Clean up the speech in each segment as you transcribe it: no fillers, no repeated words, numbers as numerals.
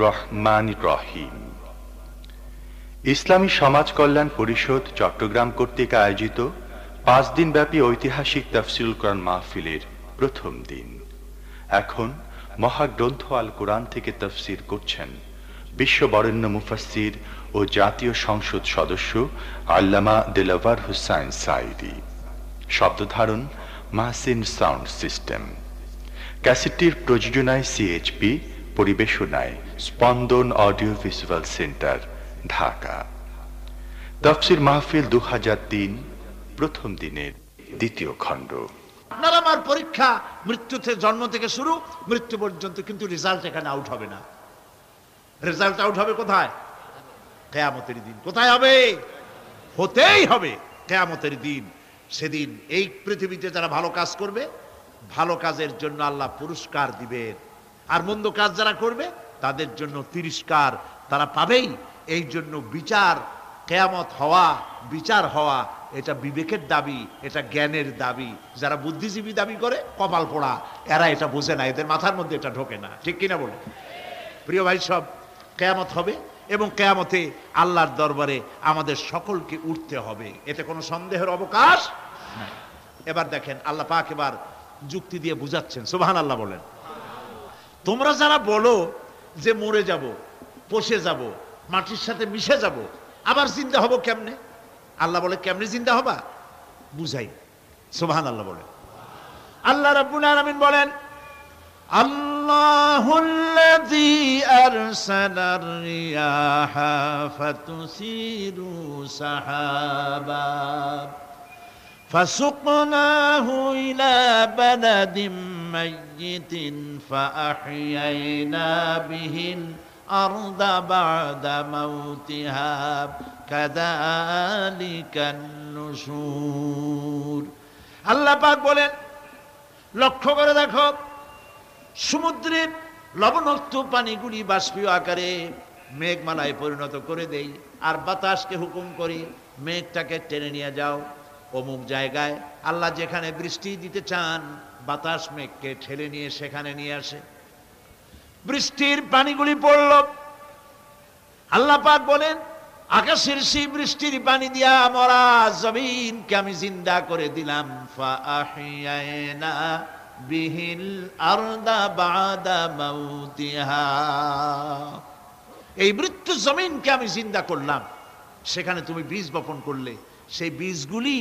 রহমানির রহিম। ইসলামী সমাজ কল্যাণ পরিষদ চট্টগ্রাম কর্তৃক আয়োজিত 5 দিনব্যাপী ঐতিহাসিক তাফসীরুল কোরআন মাহফিলের প্রথম দিন। এখন মহাগ্রন্থ আল কোরআন থেকে তাফসীর করছেন বিশ্ববরেণ্য মুফাসসির ও জাতীয় সংসদ সদস্য আল্লামা দিলওয়ার হুসাইন সাঈদী। শব্দধারণ মাহসিন সাউন্ড সিস্টেম। ক্যাসেটটির প্রযোজনায় সিএইচপি, পরিবেশনায় Spondon audio visual centre, Dhaka. তাফসীর মাহফিল 2003 প্রথম দিনের দ্বিতীয় খণ্ড। আপনার আমার পরীক্ষা মৃত্যুতে জন্ম থেকে শুরু মৃত্যু পর্যন্ত, কিন্তু রেজাল্ট এখানে আউট হবে না। রেজাল্ট আউট হবে কোথায়? কিয়ামতের দিন। কোথায় হবে? হতেই হবে কিয়ামতের দিন। সেদিন এই পৃথিবীতে যারা ভালো কাজ করবে, ভালো কাজের জন্য আল্লাহ পুরস্কার দিবেন, আর মন্দ কাজ যারা করবে তাদের জন্য তিরস্কার তারা পাবেই। এই জন্য বিচার, কিয়ামত হওয়া, বিচার হওয়া, এটা বিবেকের দাবি, এটা জ্ঞানের দাবি। যারা বুদ্ধিজীবী দাবি করে কপাল পোড়া, এরা এটা বোঝে না, এদের মাথার মধ্যে এটা ঢোকে না। ঠিক কিনা বলে? প্রিয় ভাই সব, কিয়ামত হবে এবং কিয়ামতে আল্লাহর দরবারে আমাদের সকলকে উঠতে হবে, এতে কোনো সন্দেহের অবকাশ নাই। এবার দেখেন আল্লাহ পাক এবার যুক্তি দিয়ে বুঝাচ্ছেন। সুবহানাল্লাহ বলেন। তোমরা যারা বলো যে মরে যাব, পচে যাব, মাটির সাথে মিশে যাব, আবার জিন্দা হব কেমনে? আল্লাহ বলে কেমনে জিন্দা হবা বুঝাই। সুবহানাল্লাহ বলেন। আল্লাহ রাব্বুল আলামিন বলেন, আল্লাহুল্লাযী আরসালার রিয়াহা ফাতুসিরু সাহাবা فسقناه إلى بلد ميت فأحيينا به الأرض بعد موتها كذلك النشور। আল্লাহ পাক বলেন, লক্ষ্য করে দেখো, সমুদ্রের লবণাক্ত পানিগুলি বাষ্পীয় আকারে মেঘমালায় পরিণত করে দেই, আর বাতাসকে হুকুম করি মেঘটাকে টেনে নিয়ে যাও অমুক জায়গায়। আল্লাহ যেখানে বৃষ্টি দিতে চান, বাতাস মেঘকে ঠেলে নিয়ে সেখানে নিয়ে আসে। বৃষ্টির পানিগুলি পড়ল। আল্লাহ পাক বলেন, আকাশের সেই বৃষ্টির পানি দিয়া মরা জমিনকে আমি জিন্দা করে দিলাম। ফাআহিয়ানা বিহিল আরদা বাদা মাউতিহা। এই মৃত্যু জমিনকে আমি জিন্দা করলাম, সেখানে তুমি বীজ বপন করলে, সেই বীজগুলি,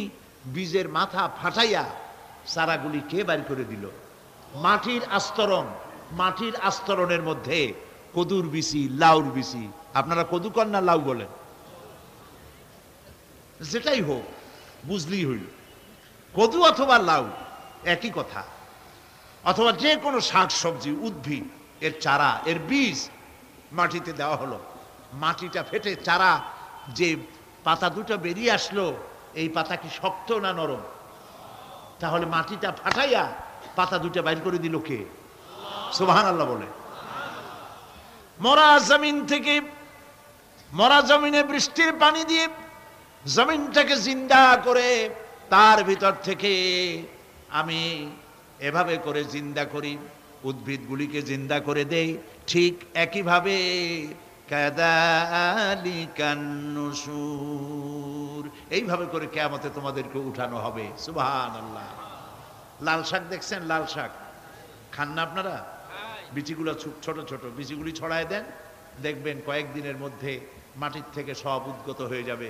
বীজের মাথা ফাটাইয়া চারাগুলি কে বাড়ি করে দিল? মাটির আস্তরণ। মাটির আস্তরণের মধ্যে কদুর বিচি, লাউর বিচি। আপনারা কদু কর না লাউ বলেন? যেটাই হোক, বুঝলেই হইল। কদু অথবা লাউ একই কথা। অথবা যে কোনো শাক সবজি, উদ্ভিদ, এর চারা, এর বীজ মাটিতে দেওয়া হলো। মাটিটা ফেটে চারা, যে পাতা দুটো বেরিয়ে আসলো, এই পাতা কি শক্ত না নরম? তাহলে মাটিটা ফাটাইয়া পাতা দুটো বাইর করে দিল কে? সুবহানাল্লাহ বলে। মরা জমিন থেকে, মরা জমিনে বৃষ্টির পানি দিয়ে জমিনটাকে জিন্দা করে তার ভিতর থেকে আমি এভাবে করে জিন্দা করি, উদ্ভিদগুলিকে জিন্দা করে দেই। ঠিক একইভাবে কাযালিকান নুশুর, এইভাবে করে কিয়ামতে তোমাদেরকে উঠানো হবে। সুবহানাল্লাহ। লাল শাক দেখছেন? লাল শাক খান না আপনারা? বিচিগুলো ছোট ছোট, বিচিগুলি ছড়ায় দেন, দেখবেন কয়েকদিনের মধ্যে মাটির থেকে সব উদ্গত হয়ে যাবে।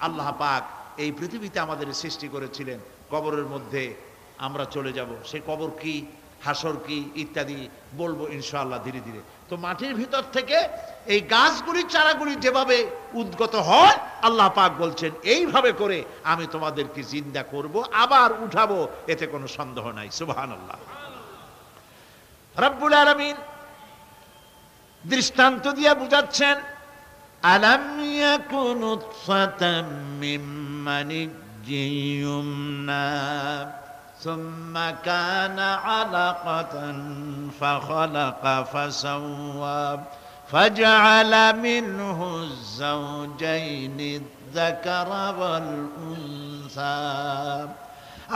আল্লাহ পাক এই পৃথিবীতে আমাদের সৃষ্টি করেছিলেন, কবরের মধ্যে আমরা চলে যাব। সেই কবর কি, হাসর কি, ইত্যাদি বলবো ইনশাআল্লাহ ধীরে ধীরে। তো মাটির ভিতর থেকে এই গাছগুলি, চারাগুলি যেভাবে উদ্গত হয়, আল্লাহ পাক বলছেন এইভাবে করে আমি তোমাদেরকে জিন্দা করব, আবার উঠাবো, এতে কোনো সন্দেহ নাই। সুবহানাল্লাহ। রব্বুল আলামিন দৃষ্টান্ত দিয়ে বুঝাচ্ছেন, আলাম ইয়াকুন নুতফাতাম মিন মানিয়্যিন ইউমনা ثم كان علقة فخلق فسوى فجعل منه الزوجين الذكر والأنثى।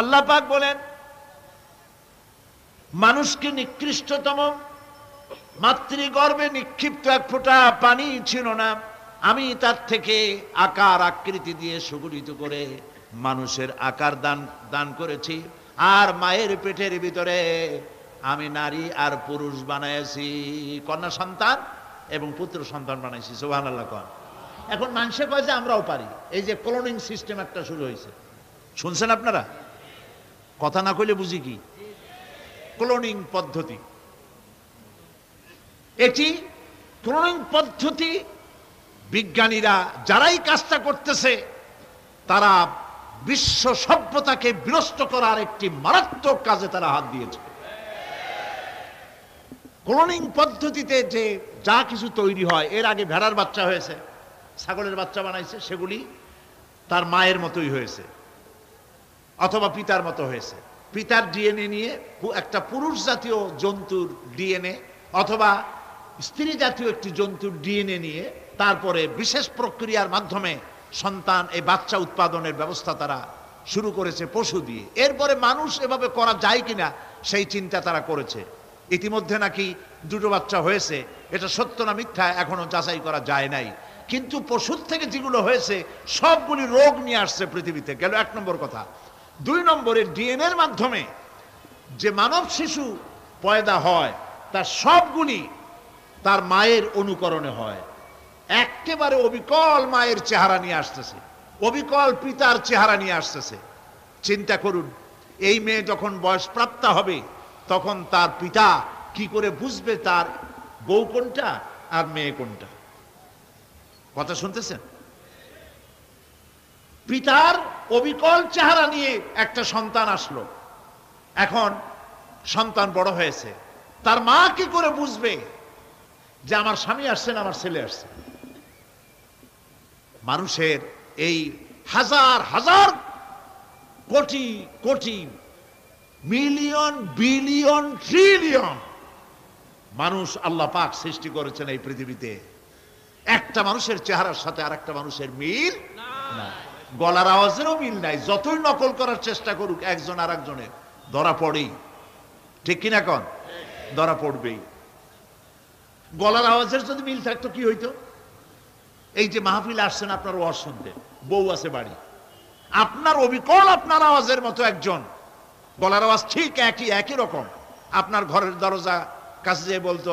আল্লাহ পাক বলেন, মানুষকে নিকৃষ্টতম মাতৃগর্ভে নিক্ষিপ্ত এক ফোঁটা পানি ছিল না, আমি তার থেকে আকার আকৃতি দিয়ে সুগঠিত করে মানুষের আকার দান করেছি, আর মায়ের পেটের ভিতরে আমি নারী আর পুরুষ বানাইছি, কন্যা সন্তান এবং পুত্র সন্তান বানাইছি। সুবহানাল্লাহ কোন। এখন মানুষে কয় যে আমরাও পারি। এই যে ক্লোনিং সিস্টেম একটা শুরু হয়েছে, শুনছেন আপনারা? কথা না কইলে বুঝি কি? ক্লোনিং পদ্ধতি। এটি ক্লোনিং পদ্ধতি বিজ্ঞানীরা যারাই কাজটা করতেছে তারা বিশ্ব সভ্যতাকে বিনষ্ট করার একটি মারাত্মক কাজে তারা হাত দিয়েছে। ক্লোনিং পদ্ধতিতে যে যা কিছু তৈরি হয়, এর আগে ভেড়ার বাচ্চা হয়েছে, ছাগলের বাচ্চা বানাইছে, সেগুলি তার মায়ের মতোই হয়েছে অথবা পিতার মতো হয়েছে। পিতার ডিএনএ নিয়ে একটা পুরুষ জাতীয় জন্তুর ডিএনএ অথবা স্ত্রী জাতীয় একটি জন্তুর ডিএনএ নিয়ে তারপরে বিশেষ প্রক্রিয়ার মাধ্যমে সন্তান, এই বাচ্চা উৎপাদনের ব্যবস্থা তারা শুরু করেছে পশু দিয়ে। এরপরে মানুষ এভাবে করা যায় কিনা সেই চিন্তা তারা করেছে। ইতিমধ্যে নাকি দুটো বাচ্চা হয়েছে, এটা সত্য না মিথ্যা এখনো যাচাই করা যায় নাই। কিন্তু পশুর থেকে যেগুলো হয়েছে সবগুলি রোগ নিয়ে আসছে পৃথিবীতে, গেল এক নম্বর কথা। দুই নম্বরের ডিএনএর মাধ্যমে যে মানব শিশু পয়দা হয় তার সবগুলি তার মায়ের অনুকরণে হয়, একেবারে অবিকল মায়ের চেহারা নিয়ে আসতেছে, অবিকল পিতার চেহারা নিয়ে আসতেছে। চিন্তা করুন, এই মেয়ে যখন বয়স প্রাপ্তা হবে তখন তার পিতা কি করে বুঝবে তার বউ কোনটা আর মেয়ে কোনটা? কথা শুনতেছেন? পিতার অবিকল চেহারা নিয়ে একটা সন্তান আসলো, এখন সন্তান বড় হয়েছে, তার মা কি করে বুঝবে যে আমার স্বামী আসছেন, আমার ছেলে আসছে? মানুষের এই হাজার হাজার crore crore million billion trillion মানুষ আল্লাহ পাক সৃষ্টি করেছেন এই পৃথিবীতে, একটা মানুষের চেহারার সাথে আর একটা মানুষের মিল না, গলার আওয়াজেরও মিল নাই। যতই নকল করার চেষ্টা করুক একজন আর একজনের, ধরা পড়েই। ঠিক কিনা কন? ধরা পড়বেই। গলার আওয়াজের যদি মিল থাকতো কি হইতো? এই যে মাহফিল আসছেন আপনার ওয়াজ শুনতে, বউ আছে বাড়ি, আপনার অবিকল আপনার আওয়াজের মতো একজন, গলার আওয়াজ ঠিক একই রকম, আপনার ঘরের দরজা কাছে যেয়ে বলতো,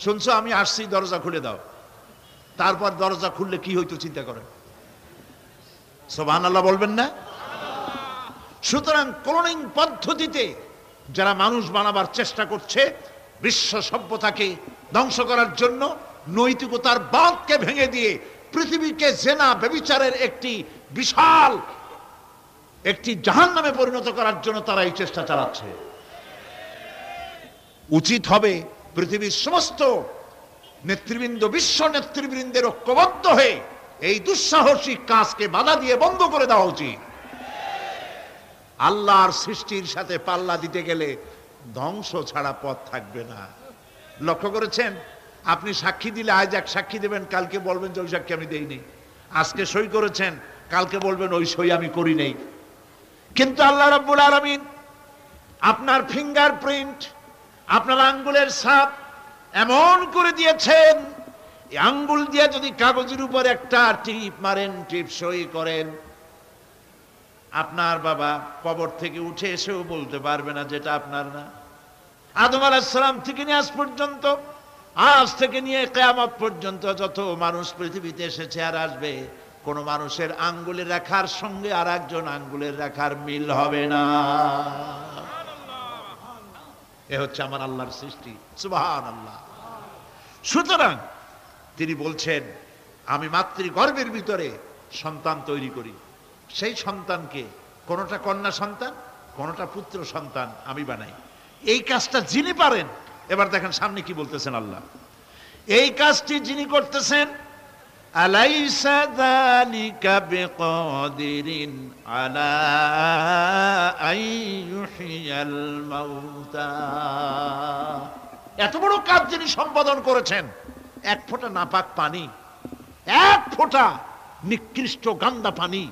শুনছো আমি আসছি, দরজা খুলে দাও। তারপর দরজা খুললে কি হইতো চিন্তা করেন? সুবহানাল্লাহ বলবেন না? সুতরাং ক্লোনিং পদ্ধতিতে যারা মানুষ বানাবার চেষ্টা করছে বিশ্ব সভ্যতাকে ধ্বংস করার জন্য, নৈতিকতার বাঁধকে ভেঙে দিয়ে পৃথিবীকে জেনা ব্যভিচারের একটি বিশাল একটি জাহান্নামে পরিণত করার জন্য তারা এই চেষ্টা চালাচ্ছে। উচিত হবে পৃথিবীর সমস্ত নেতৃবৃন্দ, বিশ্ব নেতৃবৃন্দের ঐক্যবদ্ধ হয়ে এই দুঃসাহসিক কাজকে বাধা দিয়ে বন্ধ করে দেওয়া উচিত। আল্লাহর সৃষ্টির সাথে পাল্লা দিতে গেলে ধ্বংস ছাড়া পথ থাকবে না। লক্ষ্য করেছেন? আপনি সাক্ষী দিলে আজ এক সাক্ষী দেবেন, কালকে বলবেন যে ওই সাক্ষী আমি দেইনি। আজকে সই করেছেন, কালকে বলবেন ওই সই আমি করি নাই। কিন্তু আল্লাহ রাব্বুল আলামিন আপনার ফিঙ্গারপ্রিন্ট, আপনার আঙ্গুলের ছাপ এমন করে দিয়েছেন, এই আঙ্গুল দিয়ে যদি কাগজের উপর একটা টিপ মারেন, টিপ সই করেন, আপনার বাবা কবর থেকে উঠে এসেও বলতে পারবে না যেটা আপনার না। আদম আলাইহিস সালাম থেকে নিয়ে আজ পর্যন্ত, আজ থেকে নিয়ে কিয়ামত পর্যন্ত যত মানুষ পৃথিবীতে এসেছে আর আসবে, কোন মানুষের আঙ্গুলের রেখার সঙ্গে আর একজন আঙ্গুলের রেখার মিল হবে না। এ হচ্ছে আমার আল্লাহর সৃষ্টি। সুবহানাল্লাহ। সুতরাং তিনি বলছেন, আমি মাতৃগর্ভের ভিতরে সন্তান তৈরি করি, সেই সন্তানকে কোনটা কন্যা সন্তান, কোনটা পুত্র সন্তান আমি বানাই। এই কাজটা যিনি পারেন, এবার দেখেন সামনে কি বলতেছেন আল্লাহ, এই কাজটি যিনি করতেছেন, আলাইসা যালিকা বিকাদিরিন আলা আইয়ুহিয়াল মাউতা, এত বড় কাজ যিনি সম্পাদন করেছেন, এক ফোঁটা নাপাক পানি, এক ফোঁটা নিকৃষ্ট গান্দা পানি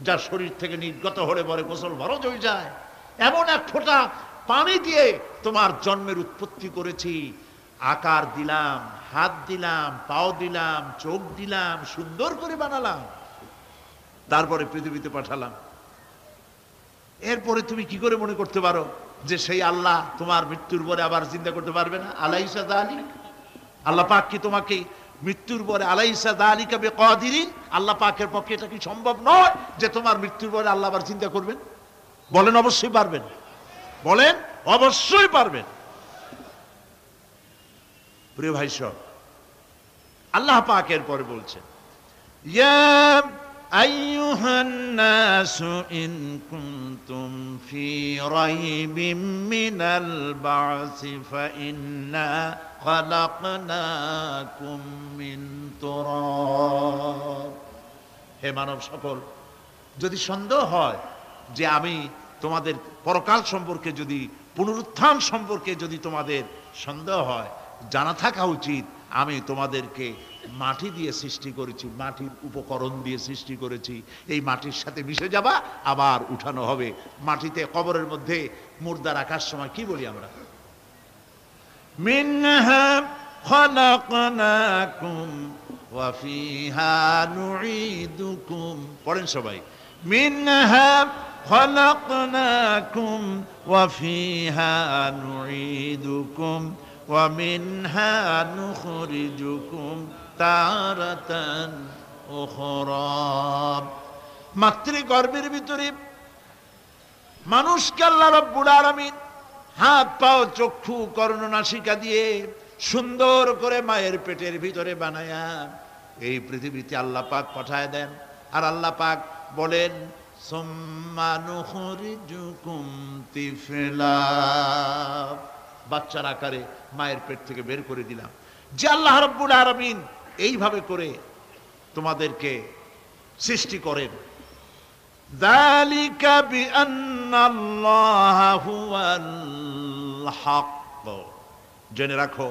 যার শরীর থেকে নির্গত হলে পরে গোসল ফরজ হয়ে যায়, এমন এক ফোঁটা পানি দিয়ে তোমার জন্মের উৎপত্তি করেছি, আকার দিলাম, হাত দিলাম, পাও দিলাম, চোখ দিলাম, সুন্দর করে বানালাম, তারপরে পৃথিবীতে পাঠালাম। এরপরে তুমি কি করে মনে করতে পারো যে সেই আল্লাহ তোমার মৃত্যুর পরে আবার জিন্দা করতে পারবে না? আলাইসা যালিক, আল্লাহ পাক কি তোমাকে মৃত্যুর পরে, আলাইসা যালিকা বিকাদিরিন, আল্লাহ পাকের পক্ষে এটা কি সম্ভব নয় যে তোমার মৃত্যুর পরে আল্লাহ আবার চিন্তা করবেন? বলেন অবশ্যই পারবেন, বলেন অবশ্যই পারবেন। প্রিয় ভাই সব, আল্লাহ পাক এরপরে বলছেন, ইয়া আইয়ুহান নাসু ইন কুনতুম ফি রাইবিম মিনাল বা'সি ফাইন্না খালাকনাকুম মিন তুরাব। হে মানব সকল, যদি সন্দেহ হয় যে আমি তোমাদের পরকাল সম্পর্কে, যদি পুনরুত্থান সম্পর্কে যদি তোমাদের সন্দেহ হয়, জানা থাকা উচিত আমি তোমাদেরকে মাটি দিয়ে সৃষ্টি করেছি, মাটির উপকরণ দিয়ে সৃষ্টি করেছি। এই মাটির সাথে মিশে যাবা, আবার উঠানো হবে। মাটিতে কবরের মধ্যে মুর্দা রাখার সময় কি বলি আমরা? মিনহা খালাকনাকুম ওয়া ফিহা নুঈদুকুম। পড়েন সবাই, মিনহা খালাকনাকুম ওয়া ফিহা নুঈদুকুম ওয়া মিনহা নুখরিজুকুম তারাতান উখরা। মাতৃগর্ভের ভিতরে মানুষকে আল্লাহ রাব্বুল আলামিন হাত পাও চক্ষু কর্ণ নাসিকা দিয়ে সুন্দর করে মায়ের পেটের ভিতরে বানায়া এই পৃথিবীতে আল্লাহ পাক পাঠায় দেন। আর আল্লাহ পাক বলেন, সুম্মা নুখরিজুকুম তিফলা, বাচ্চার আকারে মায়ের পেট থেকে বের করে দিলাম। যে আল্লাহ রাব্বুল আলামিন এইভাবে করে তোমাদেরকে সৃষ্টি করেন, যালিকা বিআন্নাল্লাহা হুয়াল হক। জেনে রাখো,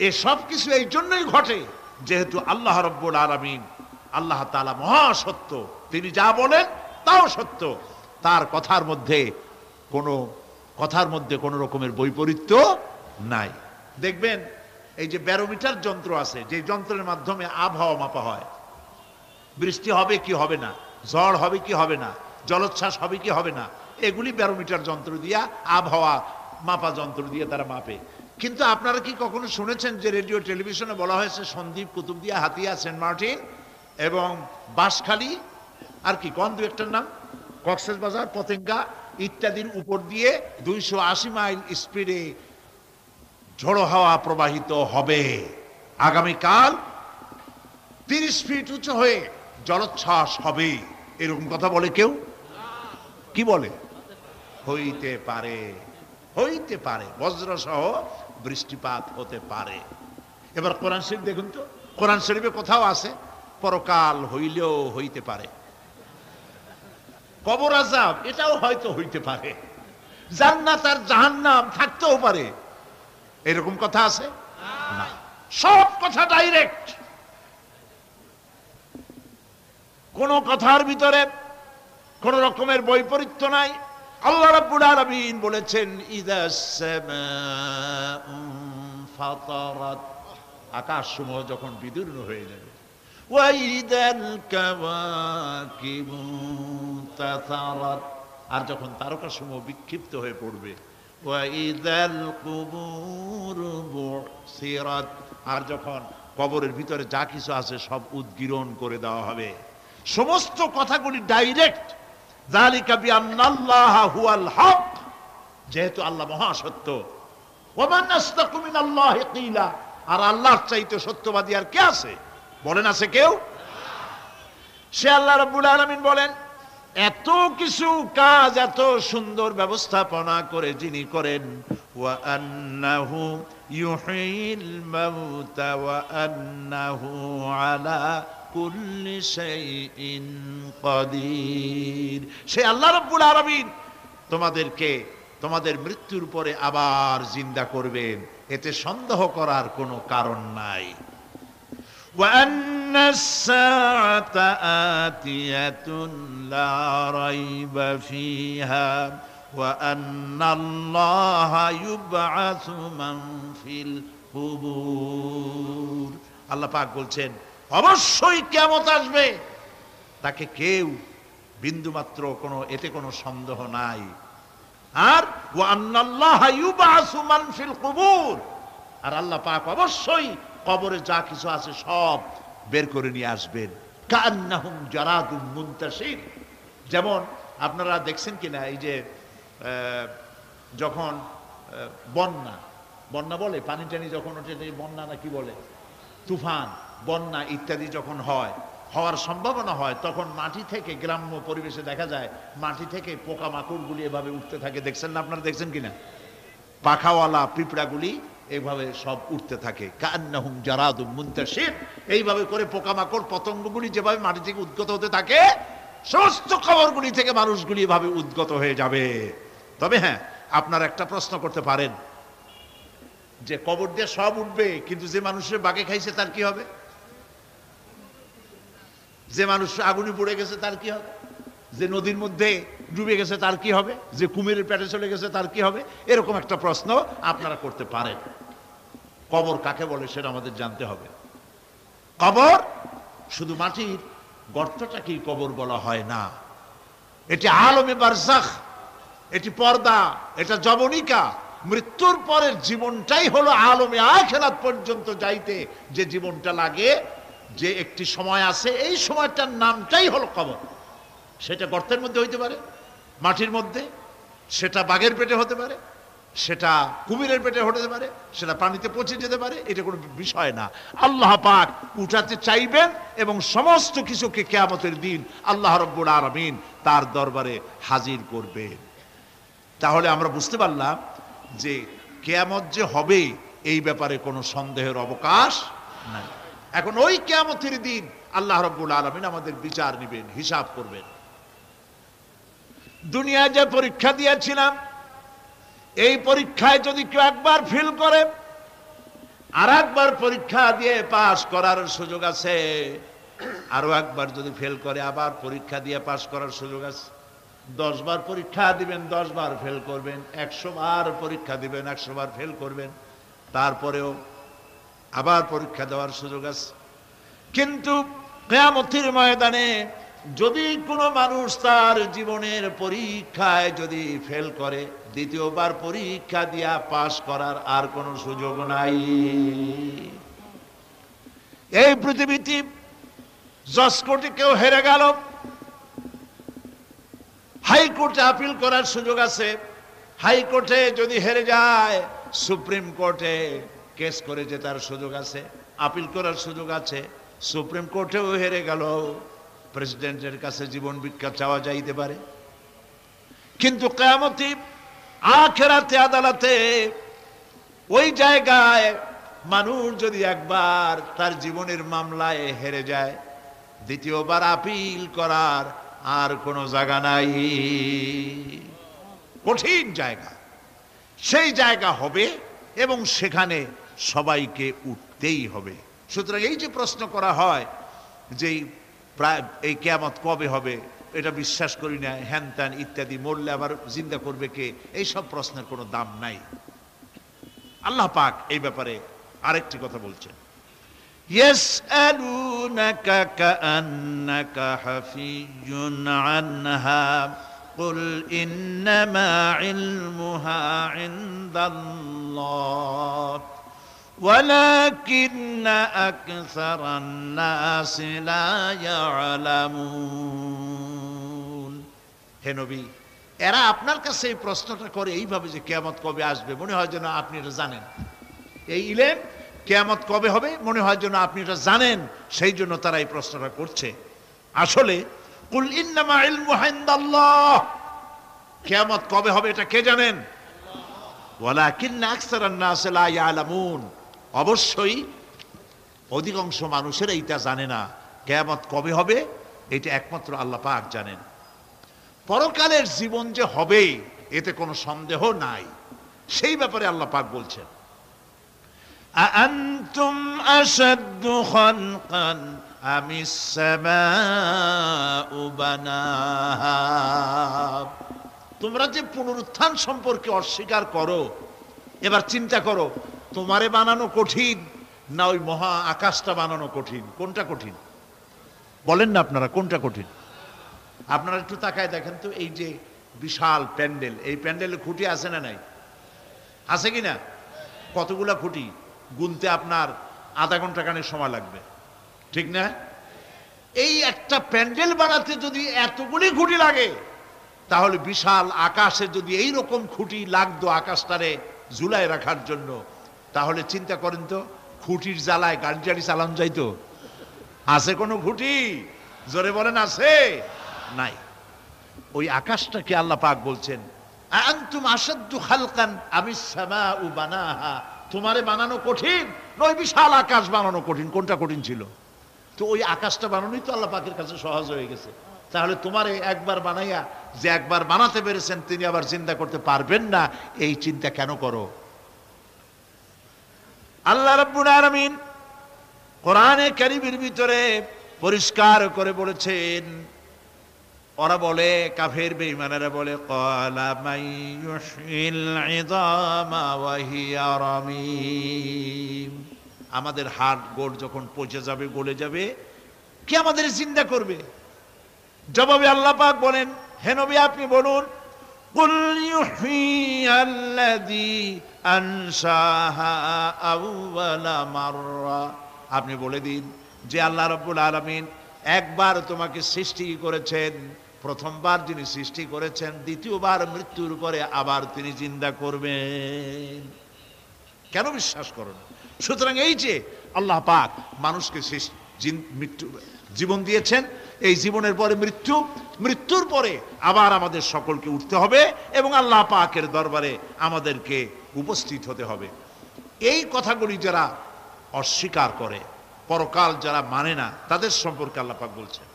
এসব কিছু এই জন্যই ঘটে যেহেতু আল্লাহ রাব্বুল আলামিন, আল্লাহ তাআলা মহাসত্য, তিনি যা বলেন তাও সত্য, তার কথার মধ্যে কোনো রকমের বৈপরীত্য নাই। দেখবেন এই যে ব্যারোমিটার যন্ত্র আছে, যে যন্ত্রের মাধ্যমে আবহাওয়া মাপা হয়, বৃষ্টি হবে কি হবে না, ঝড় হবে কি হবে না, জলোচ্ছ্বাস হবে কি হবে না, এগুলি ব্যারোমিটার যন্ত্র দিয়া, আবহাওয়া মাপা যন্ত্র দিয়ে তারা মাপে। কিন্তু আপনারা কি কখনো শুনেছেন যে রেডিও টেলিভিশনে বলা হয়েছে সন্দ্বীপ, কুতুবদিয়া, হাতিয়া, সেন্ট মার্টিন এবং বাঁশখালী, আর কি কোন দু একটার নাম, কক্সবাজার, পতেঙ্গা ইত্যাদির উপর দিয়ে 280 মাইল স্পিডে ঝড়ো হাওয়া প্রবাহিত হবে। আগামীকাল 30 ফিট উঁচু হয়ে জলোচ্ছ্বাস হবে, এরকম কথা বলে কেউ? কি বলে? হইতে পারে, হইতে পারে, বজ্র সহ বৃষ্টিপাত হতে পারে। এবার কোরআন শরীফ দেখুন তো, কোরআন শরীফে কোথাও আছে পরকাল হইলেও হইতে পারে, কবর আযাব এটাও হয়তো হইতে পারে, জান্নাত আর জাহান্নাম থাকতেও পারে, এরকম কথা আছে না। সব কথা ডাইরেক্ট, কোন কথার ভিতরে কোন রকমের বৈপরীত্য নাই। আল্লাহ রাব্বুল আলামিন বলেছেন, ইযাস সামাউ ফাতারাত, আকাশসমূহ যখন বিদীর্ণ হয়ে যাবে, ওয়া ইযাল কাওয়াকিবু তাসারাত, আর যখন তারকাসমূহ বিক্ষিপ্ত হয়ে পড়বে, ওয়া ইযাল কুবুরু বুসিরাত, আর যখন কবরের ভিতরে যা কিছু আছে সব উদ্গীরণ করে দেওয়া হবে। সমস্ত কথাগুলি ডাইরেক্ট। যালিকা বিআন্নাল্লাহা হুয়াল হক, যেহেতু আল্লাহ মহাসত্য। ওয়া মান আসতাকু মিনাল্লাহি কিলা, আর আল্লাহর চাইতে সত্যবাদী আর কে আছে? বলেন আছে কেউ? সে আল্লাহ রাব্বুল আলামিন বলেন, এত কিছু কাজ, এত সুন্দর ব্যবস্থাপনা করে যিনি করেন, ওয়া আন্নাহু ইউহিল মাউতা ওয়া আন্নাহু আলা কুল্লি শাইইন কাদির। সে আল্লাহ রাব্বুল আলামিন তোমাদেরকে তোমাদের মৃত্যুর পরে আবার জিন্দা করবেন, এতে সন্দেহ করার কোনো কারণ নাই। ওয়া আন্নাস সাআতা আতিয়াতুন লা রাইবা ফিহা ওয়া আন্নাল্লাহা ইউবআসু মান ফিল কুবুর। আল্লাহ পাক বলছেন অবশ্যই কিয়ামত আসবে, তাকে কেউ বিন্দুমাত্র এতে কোনো সন্দেহ নাই। আর ওয়া আন্নাল্লাহা ইউবআসু মান ফিল কুবুর, আর আল্লাহ পাক অবশ্যই কবরে যা কিছু আছে সব বের করে নিয়ে আসবেন। কান্নাহুম জারাদুম মুনতাশির, যেমন আপনারা দেখছেন কিনা এই যে যখন বন্যা বলে, পানি টানি যখন ওঠে বন্যা না কি বলে, তুফান, বন্যা ইত্যাদি যখন হওয়ার সম্ভাবনা হয়, তখন মাটি থেকে, গ্রাম্য পরিবেশে দেখা যায় মাটি থেকে পোকামাকড়গুলি এভাবে উঠতে থাকে। দেখছেন না আপনারা? দেখছেন কিনা? পাখাওয়ালা পিঁপড়াগুলি এইভাবে সব উঠতে থাকে। কান্নাহুম জারাদুম মুনতাশির, এইভাবে করে পোকামাকড় পতঙ্গগুলি যেভাবে মাটি থেকে উদ্গত হতে থাকে, সমস্ত খবরগুলি থেকে মানুষগুলি এভাবে উদ্গত হয়ে যাবে। তবে হ্যাঁ, আপনারা একটা প্রশ্ন করতে পারেন যে কবর দিয়ে সব উঠবে, কিন্তু যে মানুষের বাগে খাইছে তার কি হবে? যে মানুষ আগুনে পড়ে গেছে তার কি হবে? যে নদীর মধ্যে ডুবে গেছে তার কি হবে? যে কুমিরের পেটে চলে গেছে তার কি হবে? এরকম একটা প্রশ্ন আপনারা করতে পারেন। কবর কাকে বলে সেটা আমাদের জানতে হবে। কবর শুধু মাটির গর্তটাকেই কবর বলা হয় না, এটি আলমে বারজাখ, এটি পর্দা, এটা জবনিকা। মৃত্যুর পরের জীবনটাই হলো আলমে আখিরাত পর্যন্ত যাইতে যে জীবনটা লাগে, যে একটি সময় আছে, এই সময়টার নামটাই হলো কবর। সেটা গর্তের মধ্যে হইতে পারে, মাটির মধ্যে, সেটা বাঘের পেটে হতে পারে, সেটা কুমিরের পেটে হতে পারে, সেটা পানিতে পচে যেতে পারে, এটা কোনো বিষয় না। আল্লাহ পাক উঠাতে চাইবেন এবং সমস্ত কিছুকে কিয়ামতের দিন আল্লাহ রাব্বুল আলামিন তার দরবারে হাজির করবেন। তাহলে আমরা বুঝতে পারলাম যে কিয়ামত যে হবে এই ব্যাপারে কোনো সন্দেহের অবকাশ নাই। এখন ওই কিয়ামতের দিন আল্লাহ রাব্বুল আলামিন আমাদের বিচার নেবেন, হিসাব করবেন। দুনিয়ায় যে পরীক্ষা দিয়েছিলাম, এই পরীক্ষায় যদি কেউ একবার ফেল করে, আর একবার পরীক্ষা দিয়ে পাস করার সুযোগ আছে, আরো একবার যদি ফেল করে আবার পরীক্ষা দিয়ে পাস করার সুযোগ আছে। 10 বার পরীক্ষা দিবেন, 10 বার ফেল করবেন, 100 বার পরীক্ষা দিবেন, 100 বার ফেল করবেন, তারপরেও আবার পরীক্ষা দেওয়ার সুযোগ আছে। কিন্তু কিয়ামতের ময়দানে যদি কোনো মানুষ তার জীবনের পরীক্ষায় যদি ফেল করে, দ্বিতীয়বার পরীক্ষা দিয়া পাস করার আর কোনো সুযোগ নাই। এই পৃথিবীতে জজ কোর্টে কেউ হেরে গেল, হাইকোর্টে আপিল করার সুযোগ আছে। হাইকোর্টে যদি হেরে যায়, সুপ্রিম কোর্টে কেস করে জেতার সুযোগ আছে, আপিল করার সুযোগ আছে। সুপ্রিম কোর্টেও হেরে গেল, প্রেসিডেন্টের কাছে জীবন ভিক্ষা চাওয়া যাইতে পারে। কিন্তু কিয়ামতে আখিরাতে আদালতে ওই জায়গায় মানুষ যদি একবার তার জীবনের মামলায় হেরে যায়, দ্বিতীয়বার আপিল করার আর কোনো জায়গা নাই। কঠিন জায়গা, সেই জায়গা হবে এবং সেখানে সবাইকে উঠতেই হবে। সুতরাং এই যে প্রশ্ন করা হয় যে এই কিয়ামত কবে হবে, এটা বিশ্বাস করি না, হ্যান ত্যান ইত্যাদি, মরলে আবার জিন্দা করবে কে, এইসব প্রশ্নের কোনো দাম নাই। আল্লাহ পাক এই ব্যাপারে আরেকটি কথা বলছেন, ইয়াসআলুনাকা কাআন্নাকা হাফিয়্যুন আনহা কুল ইন্নামা ইলমুহা ইনদাল্লাহ ولكن أكثر الناس لا يعلمون। হে নবী, এরা আপনার কাছে এই প্রশ্নটা করে এইভাবে যে কিয়ামত কবে আসবে, মনে হয় যেন আপনি এটা জানেন। এই ইলম কিয়ামত কবে হবে মনে হয় যেন আপনি এটা জানেন, সেই জন্য তারা এই প্রশ্নটা করছে। আসলে কুল ইন্নামা ইলমুহা ইনদাল্লাহ, কিয়ামত কবে হবে এটা কে জানেন? ওয়ালাকিন্না আকসারান নাস লা ইয়ালামুন, অবশ্যই অধিকাংশ মানুষের এইটা জানে না। কিয়ামত কবে হবে এটা একমাত্র আল্লাহ পাক জানেন। পরকালের জীবন যে হবে এতে কোনো সন্দেহ নাই, সেই ব্যাপারে আল্লাহ পাক বলছেন, আআনতুম আশাদ্দু খালকান আমিস সামাউ বানাহা তোমরা যে পুনরুত্থান সম্পর্কে অস্বীকার করো, এবার চিন্তা করো তোমারে বানানো কঠিন না ওই মহা আকাশটা বানানো কঠিন? কোনটা কঠিন বলেন না আপনারা, কোনটা কঠিন? আপনারা একটু তাকায় দেখেন তো, এই যে বিশাল প্যান্ডেল, এই প্যান্ডেলে খুঁটি আছে না নাই? আছে কি না? কতগুলা খুঁটি গুনতে আপনার আধা ঘন্টা খানেক সময় লাগবে, ঠিক না? এই একটা প্যান্ডেল বানাতে যদি এতগুলি খুঁটি লাগে, তাহলে বিশাল আকাশে যদি এই রকম খুঁটি লাগতো আকাশটারে ঝুলায় রাখার জন্য, তাহলে চিন্তা করেন তো, খুঁটির জ্বালায় গাড়ি চালানো যাইতো? আছে কোনো খুঁটি? জোরে বলেন আছে? নাই। ওই আকাশটাকে আল্লাহ পাক বলছেন আনতুম আশাদ্দু খালকান আমিস সামাউ বানাহা, তোমারে বানানো কঠিন নয় বিশাল আকাশ বানানো কঠিন? কোনটা কঠিন ছিল? তো ওই আকাশটা বানানোই তো আল্লাহ পাকের কাছে সহজ হয়ে গেছে। তাহলে তোমারে একবার বানাইয়া যে একবার বানাতে পেরেছেন তিনি আবার চিন্তা করতে পারবেন না, এই চিন্তা কেন করো? আল্লাহ রাব্বুল আলামিন কোরআনে কারীমের ভিতরে পরিষ্কার করে বলেছেন, ওরা বলে, কাফের বেঈমানেরা বলে, ক্বালা মান ইউহয়িল ইযামা ওয়া হিয়া রামীম, আমাদের হাড় গোড় যখন পচে যাবে, গলে যাবে, কে আমাদের জিন্দা করবে? জবাবে আল্লাহ পাক বলেন, হে নবী আপনি বলুন, কুল ইউহয়িয়াল্লাযী আনশাহা আউওয়ালা মাররা, আপনি বলে দিন যে আল্লাহ রাব্বুল আলামিন একবার তোমাকে সৃষ্টি করেছেন, প্রথমবার যিনি সৃষ্টি করেছেন দ্বিতীয়বার মৃত্যুর পরে আবার তিনি জিন্দা করবেন। কেন বিশ্বাস করো না? সুতরাং এই যে আল্লাহ পাক মানুষকে জীবন দিয়েছেন, এই জীবনের পরে মৃত্যু, মৃত্যুর পরে আবার আমাদের সকলকে উঠতে হবে এবং আল্লাহ পাকের দরবারে আমাদেরকে উপস্থিত হতে হবে। এই কথাগুলি যারা অস্বীকার করে, পরকাল যারা মানে না, তাদের সম্পর্কে আল্লাহ পাক বলছেন,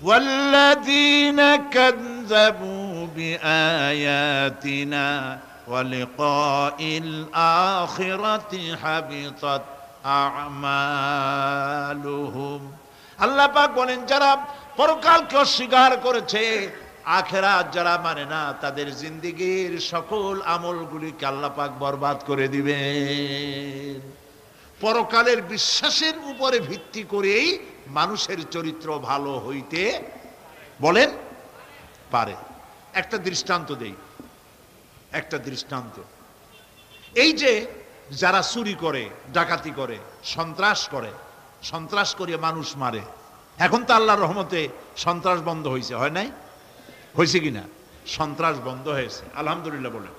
ওয়াল্লাযীনা কাযযাবু বিআয়াতিনা ওয়া লিকাইল আখিরাতি হাবিতাত আমালুহুম, আল্লাহ পাক বলেন যারা পরকালকে অস্বীকার করেছে, আখিরাত যারা মানে না, তাদের জিন্দেগীর সকল আমলগুলিকে আল্লাহ পাক বরবাদ করে দিবেন। পরকালের বিশ্বাসের উপরে ভিত্তি করেই মানুষের চরিত্র ভালো হইতে বলেন পারে। একটা দৃষ্টান্ত দেই, একটা দৃষ্টান্ত। এই যে যারা চুরি করে, ডাকাতি করে, সন্ত্রাস করে মানুষ মারে, এখন তো আল্লাহর রহমতে সন্ত্রাস বন্ধ হয়েছে, হয় নাই? হয়েছে কিনা? সন্ত্রাস বন্ধ হয়েছে, আলহামদুলিল্লাহ বলেন।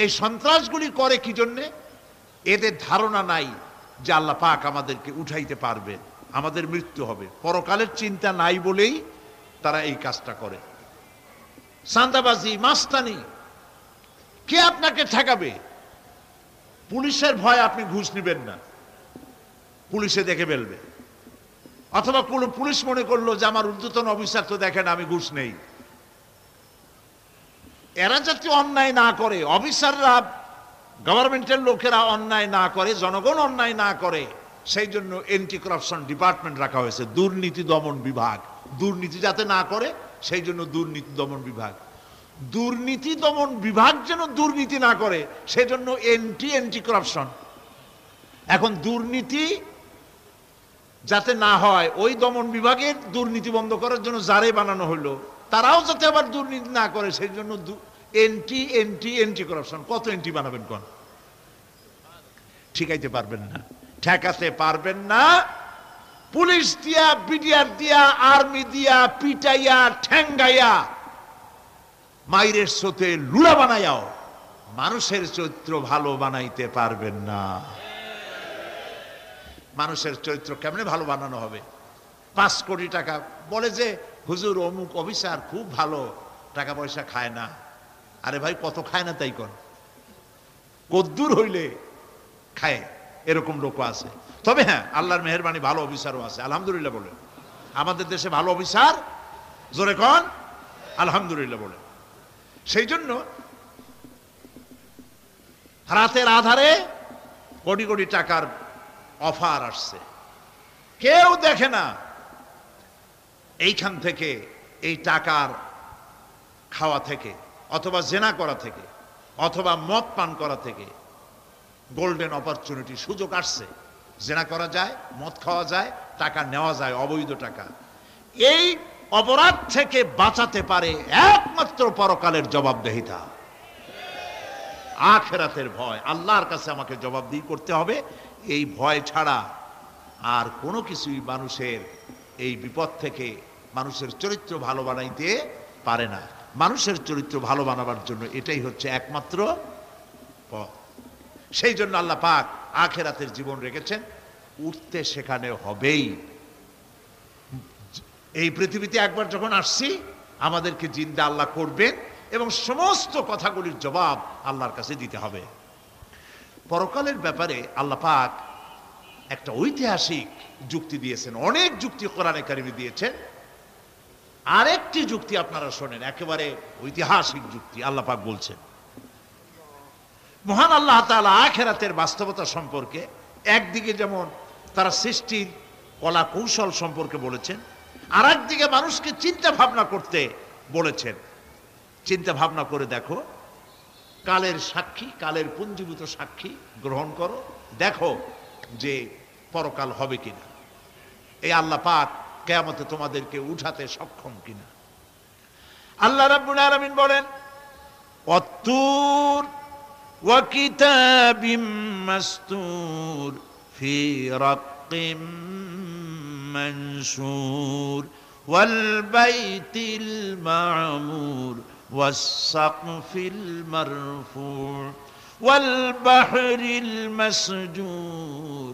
এই সন্ত্রাসগুলি করে কি জন্যে? এদের ধারণা নাই যে আল্লাহ পাক আমাদেরকে উঠাইতে পারবে, আমাদের মৃত্যু হবে, পরকালের চিন্তা নাই বলেই তারা এই কাজটা করে। চাঁদাবাজি, মাস্তানি, কে আপনাকে ঠেকাবে? পুলিশের ভয় আপনি ঘুষ নেবেন না, পুলিশে দেখে ফেলবে। অথবা পুলিশ মনে করলো যে আমার ঊর্ধ্বতন অফিসার তো দেখেন আমি ঘুষ নেই। এরা যাতে অন্যায় না করে, অফিসাররা, গভর্নমেন্টের লোকেরা অন্যায় না করে, জনগণ অন্যায় না করে, সেই জন্য অ্যান্টি করাপশন ডিপার্টমেন্ট রাখা হয়েছে, দুর্নীতি দমন বিভাগ। দুর্নীতি যাতে না করে সেই জন্য দুর্নীতি দমন বিভাগ। দুর্নীতি দমন বিভাগ যেন দুর্নীতি না করে সেজন্য অ্যান্টি করাপশন। এখন দুর্নীতি যাতে না হয়, ওই দমন বিভাগের দুর্নীতি বন্ধ করার জন্য যারে বানানো হলো, তারাও যাতে আবার দুর্নীতি না করে সেই জন্য অ্যান্টি করাপশন। কত এন্টি বানাবেন কোন? ঠিকাইতে পারবেন না, ঠেকাতে পারবেন না। পুলিশ দিয়া, বিডিআর দিয়া, আর্মি দিয়া পিটাইয়া, ঠ্যাঙ্গাইয়া, মাইরের স্রোতে লুলা বানাইয়াও মানুষের চরিত্র ভালো বানাইতে পারবেন না। মানুষের চরিত্র কেমনে ভালো বানানো হবে? 5 কোটি টাকা বলে যে হুজুর অমুক অফিসার খুব ভালো, টাকা পয়সা খায় না। আরে ভাই, কত খায় না তাই কোন? কদ্দুর হইলে খায়, এরকম লোক আছে। তবে হ্যাঁ, আল্লাহর মেহেরবানি ভালো অফিসারও আছে, আলহামদুলিল্লাহ বলে। আমাদের দেশে ভালো অফিসার, জোরে কোন আলহামদুলিল্লাহ বলে। সেই জন্য রাতের আধারে কোটি কোটি টাকার অফার আসছে, কেউ দেখে না। এইখান থেকে এই টাকার খাওয়া থেকে, অথবা জেনা করা থেকে, অথবা মদ পান করা থেকে গোল্ডেন অপরচুনিটি, সুযোগ আসছে, জেনা করা যায়, মদ খাওয়া যায়, টাকা নেওয়া যায়, অবৈধ টাকা। এই অপরাধ থেকে বাঁচাতে পারে একমাত্র পরকালের জবাবদিহিতা, আখিরাতের ভয়। আল্লাহর কাছে আমাকে জবাবদিহি করতে হবে, এই ভয় ছাড়া আর কোনো কিছুই মানুষের এই বিপদ থেকে মানুষের চরিত্র ভালো বানাইতে পারে না। মানুষের চরিত্র ভালো বানাবার জন্য এটাই হচ্ছে একমাত্র পথ। সেই জন্য আল্লাহ পাক আখিরাতের জীবন রেখেছেন। উঠতে সেখানে হবেই। এই পৃথিবীতে একবার যখন আসছি, আমাদেরকে জিন্দা আল্লাহ করবেন এবং সমস্ত কথাগুলির জবাব আল্লাহর কাছে দিতে হবে। পরকালের ব্যাপারে আল্লাহ পাক একটা ঐতিহাসিক যুক্তি দিয়েছেন, অনেক যুক্তি কোরআনে কারিমে দিয়েছেন। আরেকটি যুক্তি আপনারা শোনেন, একেবারে ঐতিহাসিক যুক্তি। আল্লাহ পাক বলছেন, মহান আল্লাহ তাআলা আখিরাতের বাস্তবতা সম্পর্কে একদিকে যেমন তারা সৃষ্টির কলা কৌশল সম্পর্কে বলেছেন, আর একদিকে মানুষকে চিন্তা ভাবনা করতে বলেছেন। চিন্তা ভাবনা করে দেখো, কালের সাক্ষী, কালের পুঞ্জীভূত সাক্ষী গ্রহণ করো, দেখো যে পরকাল হবে কিনা, এই আল্লাহ পাক কিয়ামতে তোমাদেরকে উঠাতে সক্ষম কিনা। আল্লাহ রাব্বুল আলামিন বলেন, ওয়াত্তুর ওয়া কিতাবিম মাসতুর ফি রাক্কিম মানশুর ওয়াল বাইতিল মা'মুর ওয়াস সাকফিল মারফু' ওয়াল বাহরিল মাসজুর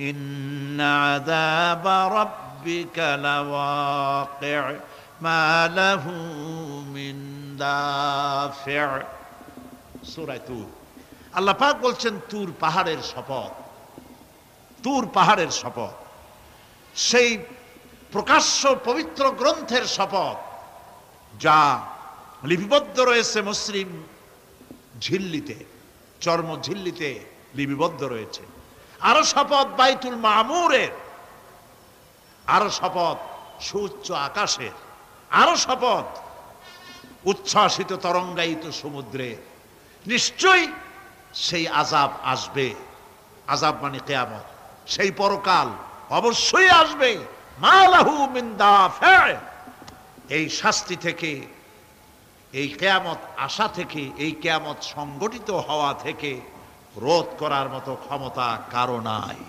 ইন্না আযাবা রাব্বিকা লাওয়াকি' মা লাহু মিন দাফি'। সূরা তুর। আল্লাহ পাক বলছেন, তুর পাহাড়ের শপথ, তুর পাহাড়ের শপথ, সেই প্রকাশ্য পবিত্র গ্রন্থের শপথ যা লিপিবদ্ধ রয়েছে মুসলিম ঝিল্লিতে, চর্ম ঝিল্লিতে লিপিবদ্ধ রয়েছে। আরো শপথ বাইতুল মামুরের, আরো শপথ সুউচ্চ আকাশের, আরো শপথ উচ্ছ্বাসিত তরঙ্গায়িত সমুদ্রে। নিশ্চয়ই সেই আযাব আসবে, আযাব মানে কিয়ামত, সেই পরকাল অবশ্যই আসবে। মা লাহু মিন দাফি', এই শাস্তি থেকে, এই কিয়ামত আসা থেকে, এই কিয়ামত সংগঠিত হওয়া থেকে রোধ করার মতো ক্ষমতা কারো নাই।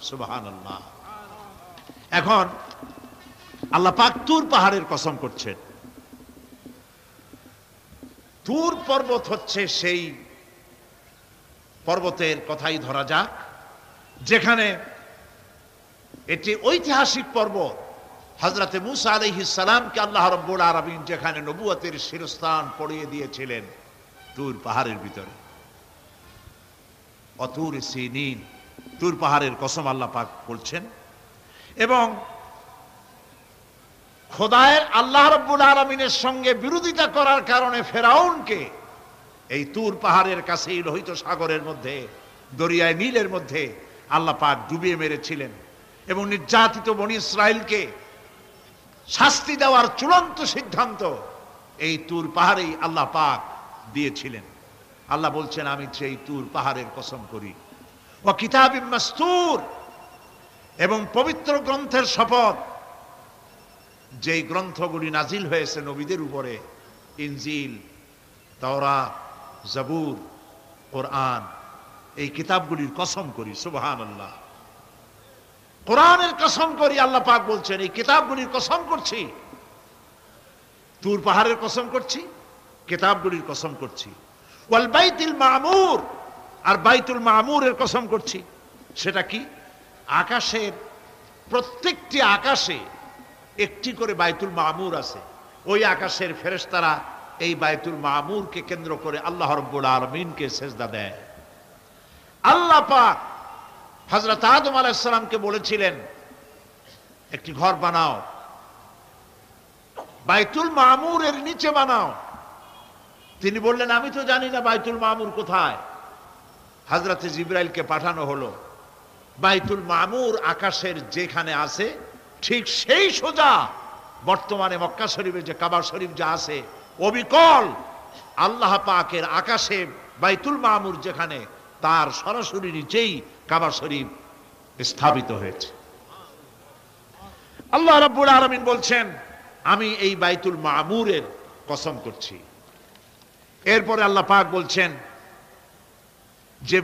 সুবহানাল্লাহ। এখন আল্লাহ পাক তুর পাহাড়ের কসম করছেন। তুর পর্বত হচ্ছে সেই পর্বতের কথাই ধরা যাক, যেখানে এটি ঐতিহাসিক পর্বত। হযরতে মূসা আলাইহিস সালামকে আল্লাহ রাব্বুল আলামিন যেখানে নবুয়তের শিরস্থান পড়িয়ে দিয়েছিলেন, তুর পাহাড়ের ভিতরে। অতুর সিনিন, তুর পাহাড়ের কসম আল্লাহ পাক বলছেন। এবং খোদায়ের আল্লাহ রাব্বুল আলামিনের সঙ্গে বিরোধিতা করার কারণে ফেরাউনকে এই তুর পাহাড়ের কাছেই লোহিত সাগরের মধ্যে, দরিয়ায় নীলের মধ্যে আল্লাহ পাক ডুবিয়ে মেরেছিলেন এবং নির্যাতিত বনি ইসরাইলকে শাস্তি দেওয়ার চূড়ান্ত সিদ্ধান্ত এই তুর পাহাড়েই আল্লাহ পাক দিয়েছিলেন। আল্লাহ বলছেন, আমি সেই তুর পাহাড়ের কসম করি। ওয়া কিতাবিম মাসতুর, এবং পবিত্র গ্রন্থের শপথ, যেই গ্রন্থগুলি নাজিল হয়েছে নবীদের উপরে, ইনজিল, তাওরাত, জাবুর, কোরআন, এই কিতাবগুলির কসম করি। সুবহানাল্লাহ। কোরআনের কসম করি, আল্লাহ পাক বলছেন, এই কিতাবগুলির কসম করছি। তুর পাহাড়ের কসম করছি, কিতাবগুলির কসম করছি। ওয়াল বাইতুল মামুর, আর বাইতুল মামুরের কসম করছি। সেটা কি? আকাশের প্রত্যেকটি আকাশে একটি করে বাইতুল মামুর আছে। ওই আকাশের ফেরেশতারা এই বাইতুল মামুরকে কেন্দ্র করে আল্লাহ রাব্বুল আলামিনকে সেজদা দেয়। আল্লাহ পাক হযরত আদম আলাইহিস সালামকে বলেছিলেন, একটি ঘর বানাও, বাইতুল মামুরের নিচে বানাও। তিনি বললেন, আমি তো জানি না বাইতুল মামুর কোথায়। হযরতে জিবরাইলকে পাঠানো হলো। বাইতুল মামুর আকাশের যেখানে আছে, ঠিক সেই সোজা বর্তমানে মক্কা শরীফে যে কাবা শরীফ যা আছে, অবিকল আল্লাহ পাকের আকাশে বাইতুল মামুর যেখানে, তার সরাসরি নিচেই কাবা শরীফ স্থাপিত হয়েছে। আল্লাহ রাব্বুল আলামিন বলছেন, আমি এই বাইতুল মামুরের কসম করছি। এরপরে আল্লাহ পাক বলছেন যে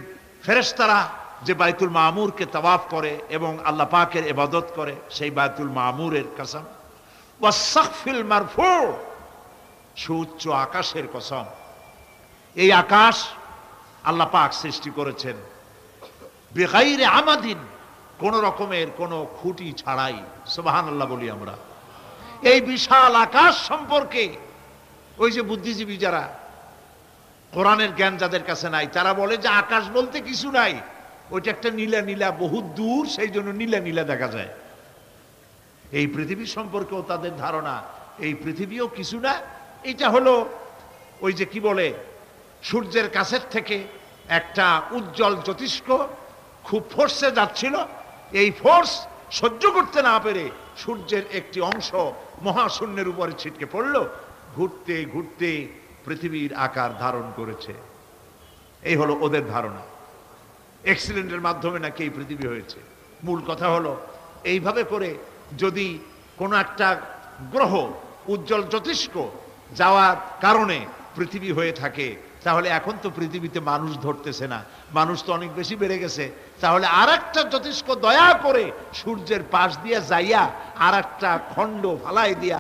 ফেরেশতারা যে বাইতুল মামুরকে তাওয়াফ করে এবং আল্লাহ পাকের ইবাদত করে, সেই বাইতুল মামুরের কসম। ওয়াস-সাকফিল মারফু, সুউচ্চ আকাশের কসম। এই আকাশ আল্লাহ পাক সৃষ্টি করেছেন বিগাইরে আমাদিন, কোন রকমের কোন খুঁটি ছাড়াই। সুবহানাল্লাহ বলি আমরা। এই বিশাল আকাশ সম্পর্কে ওই যে বুদ্ধিজীবী যারা, কোরআনের জ্ঞান যাদের কাছে নাই, তারা বলে যে আকাশ বলতে কিছু নাই, ওইটা একটা নীলা নীলা বহুত দূর, সেই জন্য নীলা নীলা দেখা যায়। এই পৃথিবী সম্পর্কেও তাদের ধারণা এই পৃথিবীও কিছু না, এটা হলো ওই যে কি বলে, সূর্যের কাছের থেকে একটা উজ্জ্বল জ্যোতিষ্ক খুব ফোর্সে যাচ্ছিল, এই ফোর্স সহ্য করতে না পেরে সূর্যের একটি অংশ মহাশূন্যের উপরে ছিটকে পড়ল, ঘুরতে ঘুরতে পৃথিবীর আকার ধারণ করেছে। এই হলো ওদের ধারণা। অ্যাক্সিডেন্টের মাধ্যমে নাকি এই পৃথিবী হয়েছে। মূল কথা হলো, এইভাবে করে যদি কোনো একটা গ্রহ উজ্জ্বল জ্যোতিষ্ক যাওয়ার কারণে পৃথিবী হয়ে থাকে, তাহলে এখন তো পৃথিবীতে মানুষ ধরতেছে না, মানুষ তো অনেক বেশি বেড়ে গেছে। তাহলে আর একটা জ্যোতিষ্ক দয়া করে সূর্যের পাশ দিয়ে যাইয়া আর একটা খণ্ড ফালাই দিয়া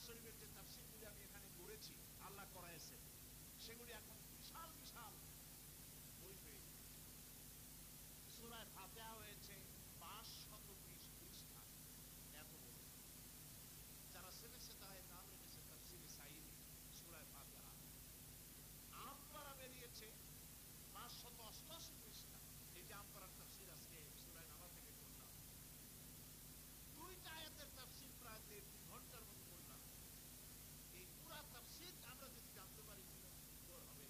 শরীফের যে তাফসীরগুলি আমি এখানে করেছি, আল্লাহ করাইছে, সেগুলি এখন বিশাল বিশাল বই হয়ে গেছে। সূরা ফাতিহা হয়েছে 520 পৃষ্ঠা, এত বড়। যারা সেনেছে তারা এর নাম রেখেছে তাফসীরে সাঈদী সূরা ফাতিহা। আমপারা বেরিয়েছে 588 পৃষ্ঠা। এই যে আমপারার তাফসীর আজকে সূরা নাবা থেকে করলাম, দুইটা আয়াতের তাফসীর প্রায় 2 ঘন্টার মতো করলাম। এই পুরা তাফসীর আমরা যদি জানতে পারি কি সুন্দর হবে।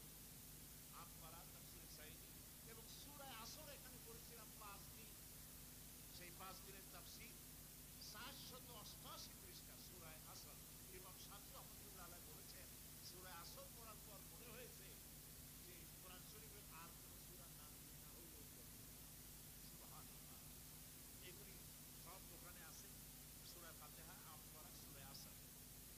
আমপারা, তাফসীরে সাঈদী এবং সূরা আসর এখানে করেছিলাম 5 দিন। সেই 5 দিনের তাফসীর 488 পৃষ্ঠা সূরা আসর। ইমাম শাফিঈ রাহমাতুল্লাহ আলাইহি বলেছেন, সূরা আসর পড়ার পর মনে হয়েছে যে কোরআন শরীফের আর কোন সূরার নাম না হইলেও চলবে। সুবহানাল্লাহ। এগুলি সব দোকানে আছে, সূরা ফাতিহা, আমপারা, সূরা আসর,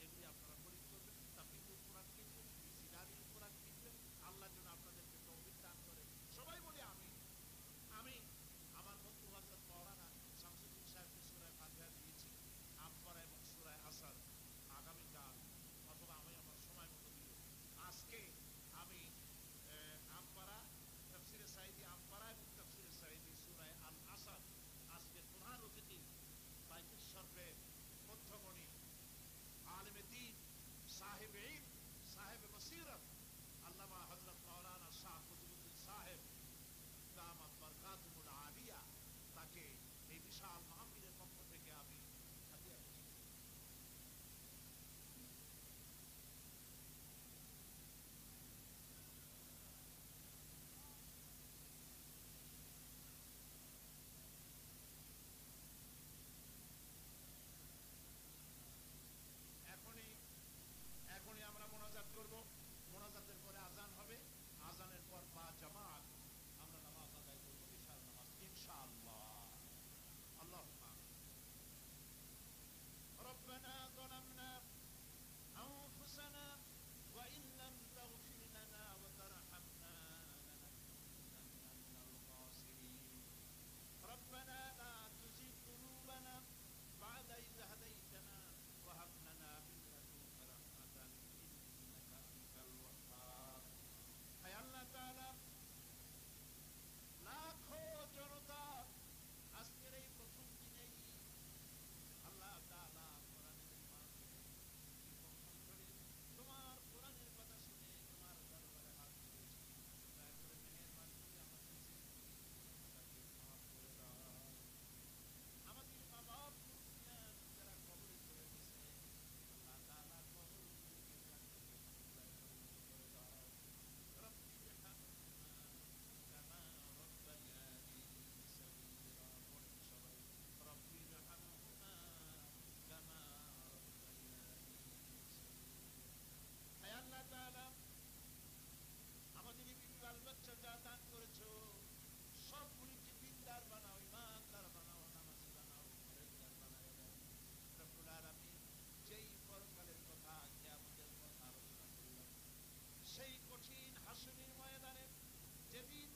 এগুলি আপনারা খরিদ করবেন। তাফসীরুল কোরআন কিনবেন, জিলানীর কোরআন কিনবেন। আল্লাহ যেন আপনাদেরকে তৌফিক দান করে। সবাই বলি আমিন। আমি আমার বন্ধু হযরত মাওলানা শামসুদ্দিন সাহেবকে সূরা ফাতিহা দিয়েছি, আমপারা এবং সূরা আসর। আগামীকাল অথবা আমি আমার সময় মতো দিব। আজকে আমি আমপারা, তাফসীরে সাঈদী আমপারা এবং তাফসীরে সাঈদী সূরা আল আসর, আজকে প্রধান অতিথি বাইতুল শরফের মধ্যমণি আলেমে দ্বীন, সাহেব ইলম, সাহেব বসীরত আল্লামা হযরত মাওলানা শাহ কুতুবউদ্দিন সাহেব দামাত বরকাতুহুল আলিয়া, তাকে এই বিশাল মাহফিলের পক্ষ থেকে আমি হাদিয়া দিচ্ছি। এখনই আমরা মোনাজাত করব। মোনাজাতের পরে আজান হবে, আজানের পর বা জামাত আমরা নামাজ আদায় করবো, ইশার নামাজ ইনশাআল্লাহ। আল্লাহুম্মা রব্বানা যালামনা আনফুসানা ওয়া ইন লাম তাগফির লানা ওয়া তারহামনা লানাকুনান্না মিনাল খাসিরিন। রব্বানা লা তুযিগ কুলুবানা বা'দা ইয হাদাইতানা ওয়া হাব লানা মিন লাদুনকা রাহমাতান ইন্নাকা আনতাল ওয়াহ্হাব। হে আল্লাহ তাআলা, লাখো জনতা আজকের এই প্রথম দিনেই আল্লাহ তাআলা কোরআনের মাহফিলে তোমার কোরআনের কথা শুনে তোমার দরবারে হাত তুলেছি। দয়া করে মেহেরবানি করে আমাদের জিন্দেগিটাকে মাফ করে দাও। আমাদের মা বাপ মুরব্বিয়ান যারা কবরে চলে গেছে, আল্লাহ তাআলা কবরগুলোকে জান্নাতের টুকরায় পরিণত করে দাও। রব্বি ইরহামহুমা কামা রব্বায়ানি সগীরা। পড়েন সবাই, রব্বি ইরহামহুমা কামা রব্বায়ানি সগীরা। হে আল্লাহ তাআলা, আমাদের এই বাল বাচ্চা যা দান করেছো সবগুলিকে দিনদার বানাও, ইমানদার বানাও, নামাজি বানাও, পরেজগার বানাও দাও। রব্বুল আলামিন, যেই পরকালের কথা কিয়ামতের কথা আলোচনা করলাম, সেই কঠিন হাসরের ময়দানে যেদিন